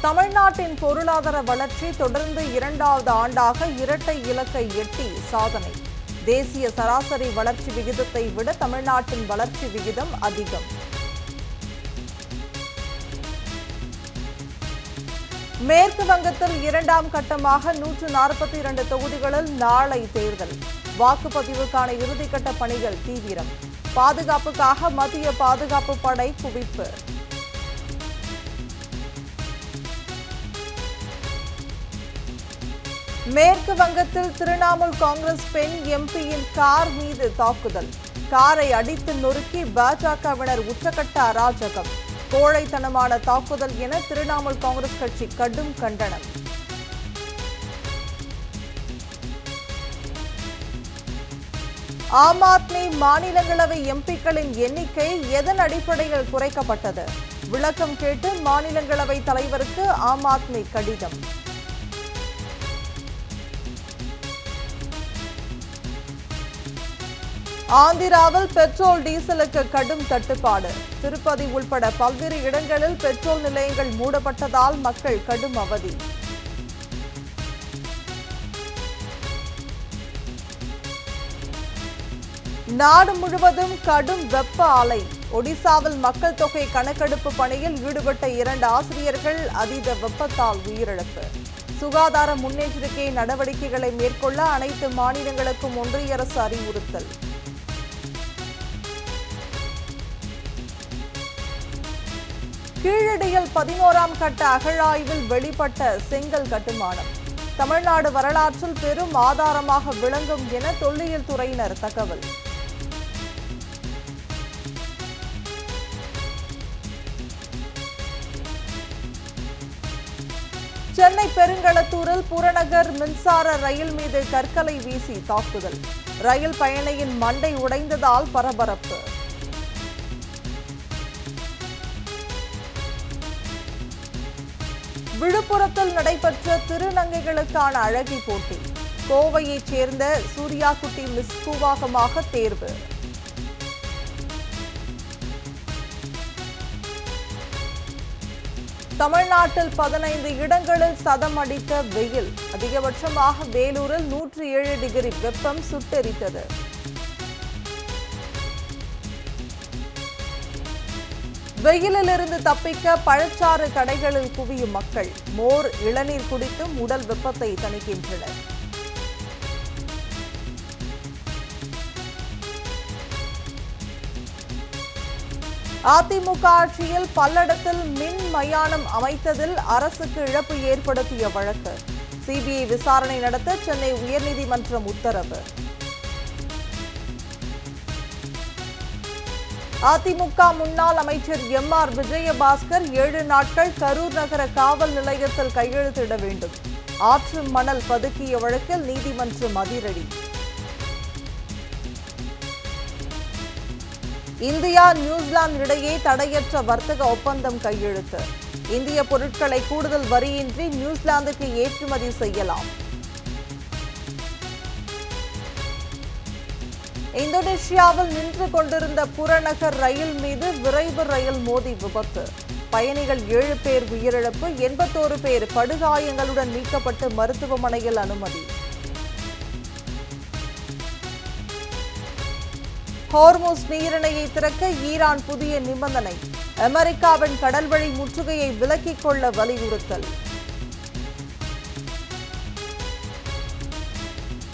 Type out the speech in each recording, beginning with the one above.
தமிழ்நாட்டின் பொருளாதார வளர்ச்சி தொடர்ந்து இரண்டாவது ஆண்டாக இரட்டை இலக்கை எட்டி சாதனை. தேசிய சராசரி வளர்ச்சி விகிதத்தை விட தமிழ்நாட்டின் வளர்ச்சி விகிதம் அதிகம். மேற்கு வங்கத்தில் இரண்டாம் கட்டமாக 142 தொகுதிகளில் நாளை தேர்தல். வாக்குப்பதிவுக்கான இறுதிக்கட்ட பணிகள் தீவிரம். பாதுகாப்புக்காக மத்திய பாதுகாப்பு படை குவிப்பு. மேற்கு வங்கத்தில் திரிணாமுல் காங்கிரஸ் பெண் எம்பியின் கார் மீது தாக்குதல். காரை அடித்து நொறுக்கி பாஜகவினர் உச்சகட்ட அராஜகம். கோழைத்தனமான தாக்குதல் என திரிணாமுல் காங்கிரஸ் கட்சி கடும் கண்டனம். ஆம் ஆத்மி மாநிலங்களவை எம்பிக்களின் எண்ணிக்கை எதன் அடிப்படையில் குறைக்கப்பட்டது? விளக்கம் கேட்டு மாநிலங்களவை தலைவருக்கு ஆம் ஆத்மி கடிதம். ஆந்திராவில் பெட்ரோல் டீசலுக்கு கடும் தட்டுப்பாடு. திருப்பதி உள்பட பல்வேறு இடங்களில் பெட்ரோல் நிலையங்கள் மூடப்பட்டதால் மக்கள் கடும் அவதி. நாடு முழுவதும் கடும் வெப்ப அலை. ஒடிசாவில் மக்கள் தொகை கணக்கெடுப்பு பணியில் ஈடுபட்ட 2 ஆசிரியர்கள் அதீத வெப்பத்தால் உயிரிழப்பு. சுகாதார முன்னெச்சரிக்கை நடவடிக்கைகளை மேற்கொள்ள அனைத்து மாநிலங்களுக்கும் ஒன்றிய அரசு அறிவுறுத்தல். கீழடியில் 11ஆம் கட்ட அகழாய்வில் வெளிப்பட்ட செங்கல் கட்டுமானம் தமிழ்நாடு வரலாற்றில் பெரும் ஆதாரமாக விளங்கும் என தொல்லியல் துறையினர் தகவல். சென்னை பெருங்களத்தூரில் புறநகர் மின்சார ரயில் மீது கற்களை வீசி தாக்குதல். ரயில் பயணியின் மண்டை உடைந்ததால் பரபரப்பு. விழுப்புரத்தில் நடைபெற்ற திருநங்கைகளுக்கான அழகி போட்டி. கோவையைச் சேர்ந்த சூர்யாகுட்டி மிஸ் கூவாகமாக தேர்வு. தமிழ்நாட்டில் 15 இடங்களில் சதம் அடித்த வெயில். அதிகபட்சமாக வேலூரில் 107 டிகிரி வெப்பம் சுட்டெரித்தது. வெயிலிலிருந்து தப்பிக்க பழச்சாறு கடைகளில் குவியும் மக்கள். மோர், இளநீர் குடித்தும் உடல் வெப்பத்தை தணிக்கின்றனர். அதிமுக ஆட்சியில் பல்லடத்தில் மின் மயானம் அமைத்ததில் அரசுக்கு இழப்பு ஏற்படுத்திய வழக்கு. சிபிஐ விசாரணை நடத்த சென்னை உயர்நீதிமன்றம் உத்தரவு. அதிமுக முன்னாள் அமைச்சர் எம்.ஆர். விஜயபாஸ்கர் 7 நாட்கள் கரூர் நகர காவல் நிலையத்தில் கையெழுத்திட வேண்டும். ஆற்று மணல் பதுக்கிய வழக்கில் நீதிமன்றம் அதிரடி. இந்தியா நியூசிலாந்து இடையே தடையற்ற வர்த்தக ஒப்பந்தம் கையெழுத்து. இந்திய பொருட்களை கூடுதல் வரியின்றி நியூசிலாந்துக்கு ஏற்றுமதி செய்யலாம். இந்தோனேஷியாவில் நின்று கொண்டிருந்த புறநகர் ரயில் மீது விரைவு ரயில் மோதி விபத்து. பயணிகள் 7 பேர் உயிரிழப்பு, 81 பேர் படுகாயங்களுடன் மீட்கப்பட்டு மருத்துவமனையில் அனுமதி. ஹோர்முஸ் நீரிணையை திறக்க ஈரான் புதிய நிபந்தனை. அமெரிக்காவின் கடல்வழி முற்றுகையை விலக்கிக் கொள்ள வலியுறுத்தல்.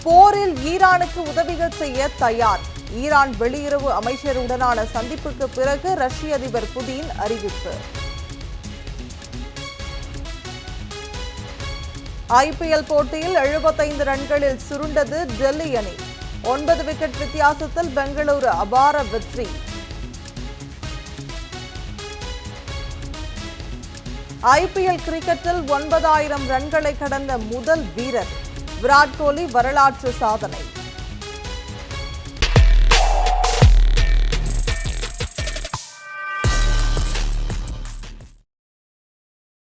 போரில் ஈரானுக்கு உதவிகள் செய்ய தயார். ஈரான் வெளியுறவு அமைச்சருடனான சந்திப்புக்கு பிறகு ரஷ்ய அதிபர் புதின் அறிவிப்பு. ஐபிஎல் போட்டியில் 75 ரன்களில் சுருண்டது டெல்லி அணி. 9 விக்கெட் வித்தியாசத்தில் பெங்களூரு அபார வெற்றி. ஐபிஎல் கிரிக்கெட்டில் 9000 ரன்களை கடந்த முதல் வீரர். விராட் கோலி வரலாற்று சாதனை.